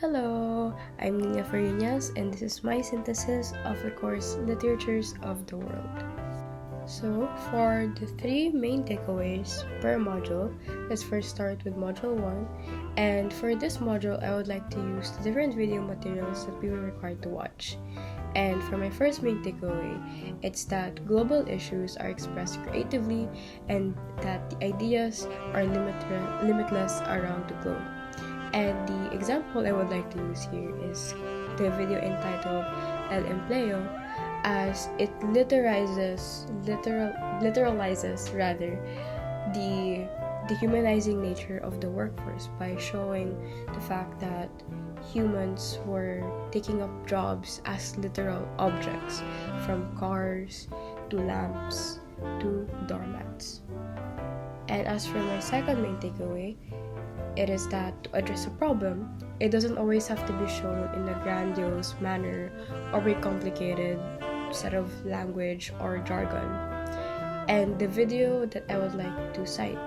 Hello, I'm Niña Fariñas, and this is my synthesis of the course Literatures of the World. So, for the three main takeaways per module, let's first start with Module 1. And for this module, I would like to use the different video materials that we were required to watch. And for my first main takeaway, it's that global issues are expressed creatively and that the ideas are limitless around the globe. And the example I would like to use here is the video entitled El Empleo, as it literalizes the dehumanizing nature of the workforce by showing the fact that humans were taking up jobs as literal objects, from cars to lamps to doormats. And as for my second main takeaway, it is that to address a problem, it doesn't always have to be shown in a grandiose manner or a complicated set of language or jargon. And the video that I would like to cite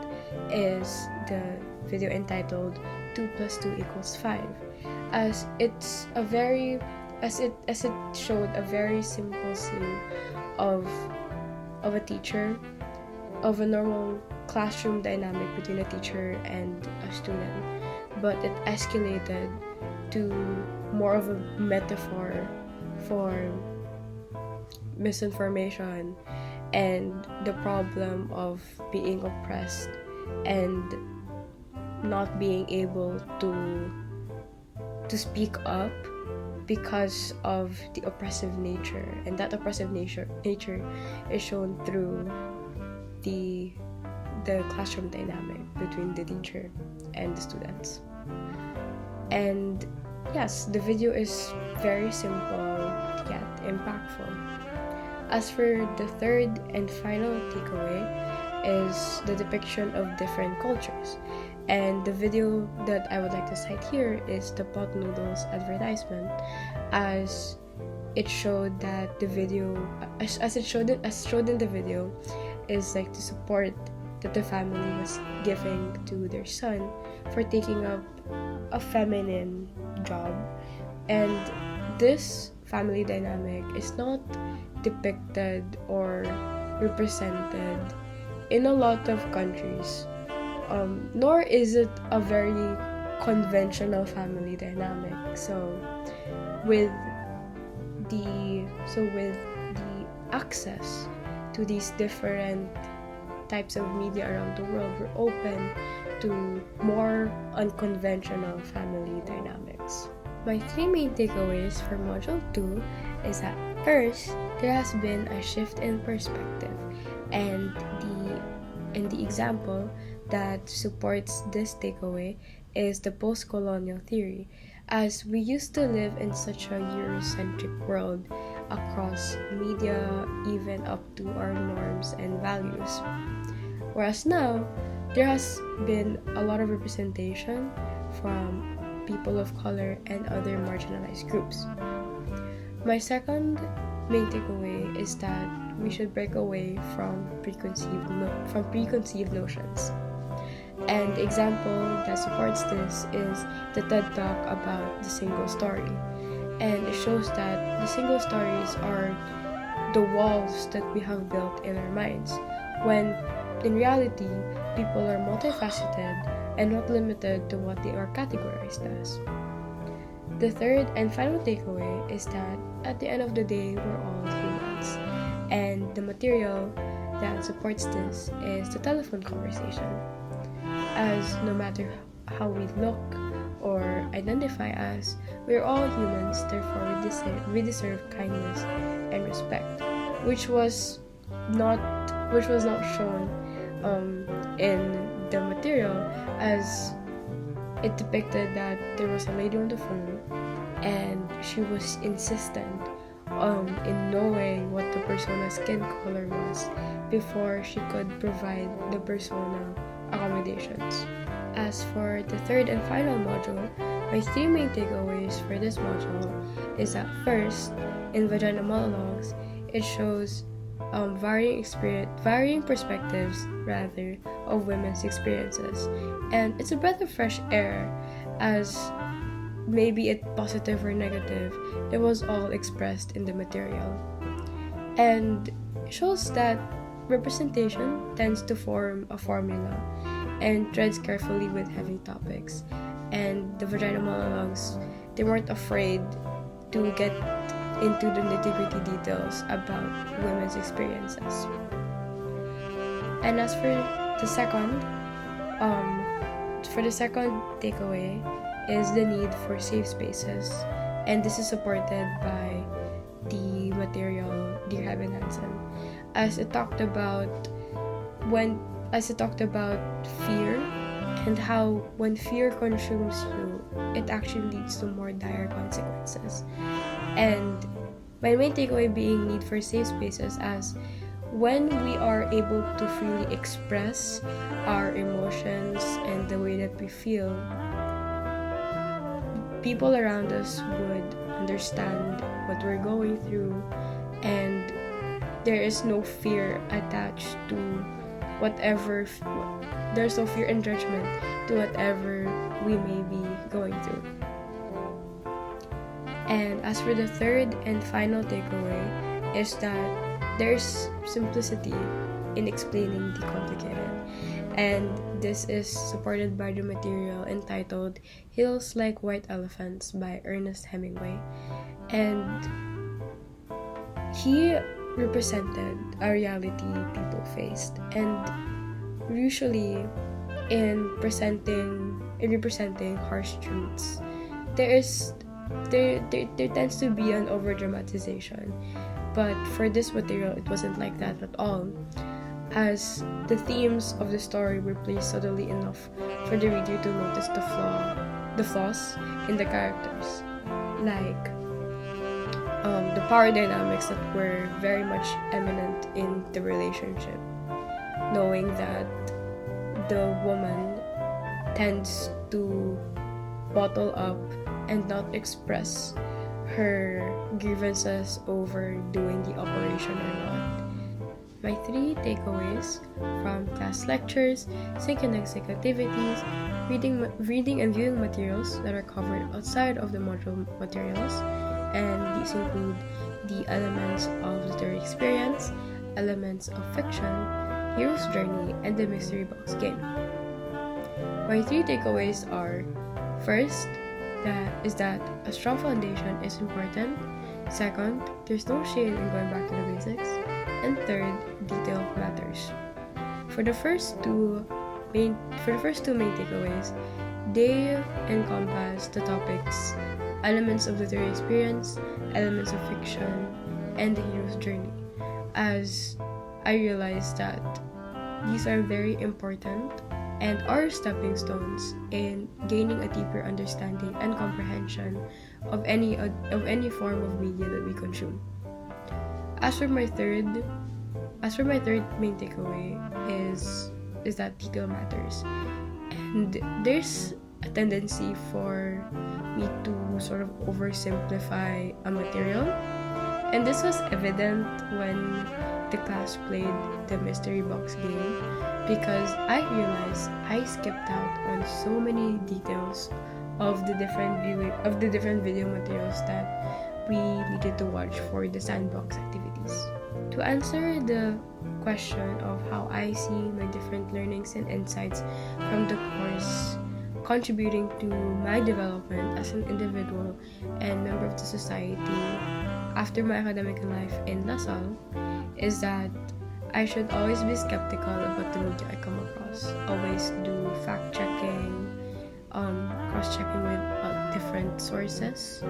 is the video entitled 2 + 2 = 5, as it showed a very simple scene of a teacher, of a normal classroom dynamic between a teacher and a student, but it escalated to more of a metaphor for misinformation and the problem of being oppressed and not being able to speak up because of the oppressive nature, and that oppressive nature is shown through the classroom dynamic between the teacher and the students. And yes, the video is very simple yet impactful. As for the third and final takeaway is the depiction of different cultures. And the video that I would like to cite here is the pot noodles advertisement, as it showed that the video, as showed in the video, is like to support that the family was giving to their son for taking up a feminine job. And this family dynamic is not depicted or represented in a lot of countries, nor is it a very conventional family dynamic. So with the access to these different types of media around the world, we're open to more unconventional family dynamics. My three main takeaways for Module 2 is that first, there has been a shift in perspective, and the example that supports this takeaway is the post-colonial theory, as we used to live in such a Eurocentric world across media, even up to our norms and values. Whereas now, there has been a lot of representation from people of color and other marginalized groups. My second main takeaway is that we should break away from preconceived notions. And the example that supports this is the TED Talk about the single story. And it shows that the single stories are the walls that we have built in our minds, when in reality, people are multifaceted and not limited to what they are categorized as. The third and final takeaway is that at the end of the day, we're all humans. And the material that supports this is the telephone conversation, as no matter how we look or identify as, we're all humans, therefore we deserve kindness and respect, which was not shown in the material, as it depicted that there was a lady on the phone and she was insistent in knowing what the persona's skin color was before she could provide the persona accommodations. As for the third and final module, my three main takeaways for this module is that first, in Vagina Monologues, it shows varying perspectives of women's experiences, and it's a breath of fresh air, as maybe it positive or negative, it was all expressed in the material. And it shows that representation tends to form a formula and treads carefully with heavy topics. And the vagina monologues, they weren't afraid to get into the nitty-gritty details about women's experiences. And as for the second takeaway is the need for safe spaces, and this is supported by the material Dear Heaven Hansen, as it talked about fear, and how when fear consumes you, it actually leads to more dire consequences. And my main takeaway being need for safe spaces, as when we are able to freely express our emotions and the way that we feel, people around us would understand what we're going through, and there is no fear attached to whatever, there's no fear and judgment to whatever we may be going through. And as for the third and final takeaway is that there's simplicity in explaining the complicated, and this is supported by the material entitled Hills Like White Elephants by Ernest Hemingway. And he represented a reality people faced, and usually in representing harsh truths, there tends to be an over dramatization. But for this material, it wasn't like that at all, as the themes of the story were placed subtly enough for the reader to notice the flaws in the characters, like the power dynamics that were very much eminent in the relationship, knowing that the woman tends to bottle up and not express her grievances over doing the operation or not. My 3 takeaways from class lectures, sync and exec activities, reading and viewing materials that are covered outside of the module materials, and these include the elements of literary experience, elements of fiction, hero's journey, and the mystery box game. My 3 takeaways are: first, that a strong foundation is important. Second, there's no shame in going back to the basics. And third, detail matters. For the first two main takeaways, they encompass the topics elements of literary experience, elements of fiction, and the hero's journey, as I realized that these are very important and are stepping stones in gaining a deeper understanding and comprehension of any form of media that we consume. As for my third main takeaway is that detail matters, and there's a tendency for me to sort of oversimplify a material, and this was evident when the class played the mystery box game, because I realized I skipped out on so many details of the different video materials that we needed to watch for the sandbox activities. To answer the question of how I see my different learnings and insights from the course contributing to my development as an individual and member of the society after my academic life in LaSalle, is that I should always be skeptical about the media I come across. Always do fact-checking, cross-checking with different sources,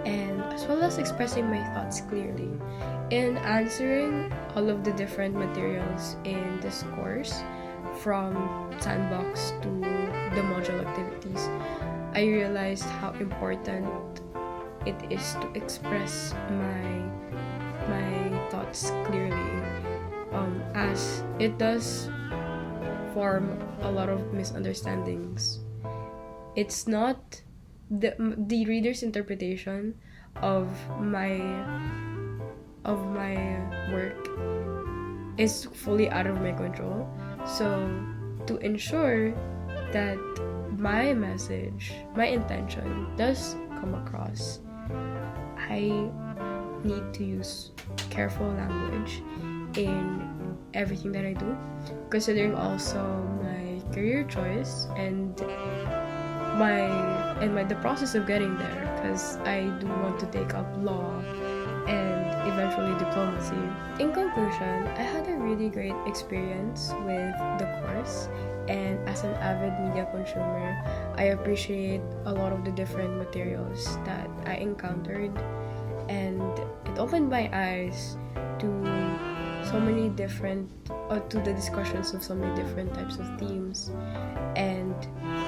and as well as expressing my thoughts clearly. In answering all of the different materials in this course, from sandbox to the module activities, I realized how important it is to express my thoughts clearly, as it does form a lot of misunderstandings. It's not the reader's interpretation of my work is fully out of my control. So to ensure that my message, my intention does come across, I need to use careful language in everything that I do, considering also my career choice and the process of getting there, because I do want to take up law and eventually diplomacy. In conclusion, I had a really great experience with the course, and as an avid media consumer, I appreciate a lot of the different materials that I encountered, and it opened my eyes to so many different to the discussions of so many different types of themes and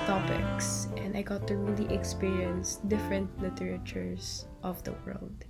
topics, and I got to really experience different literatures of the world.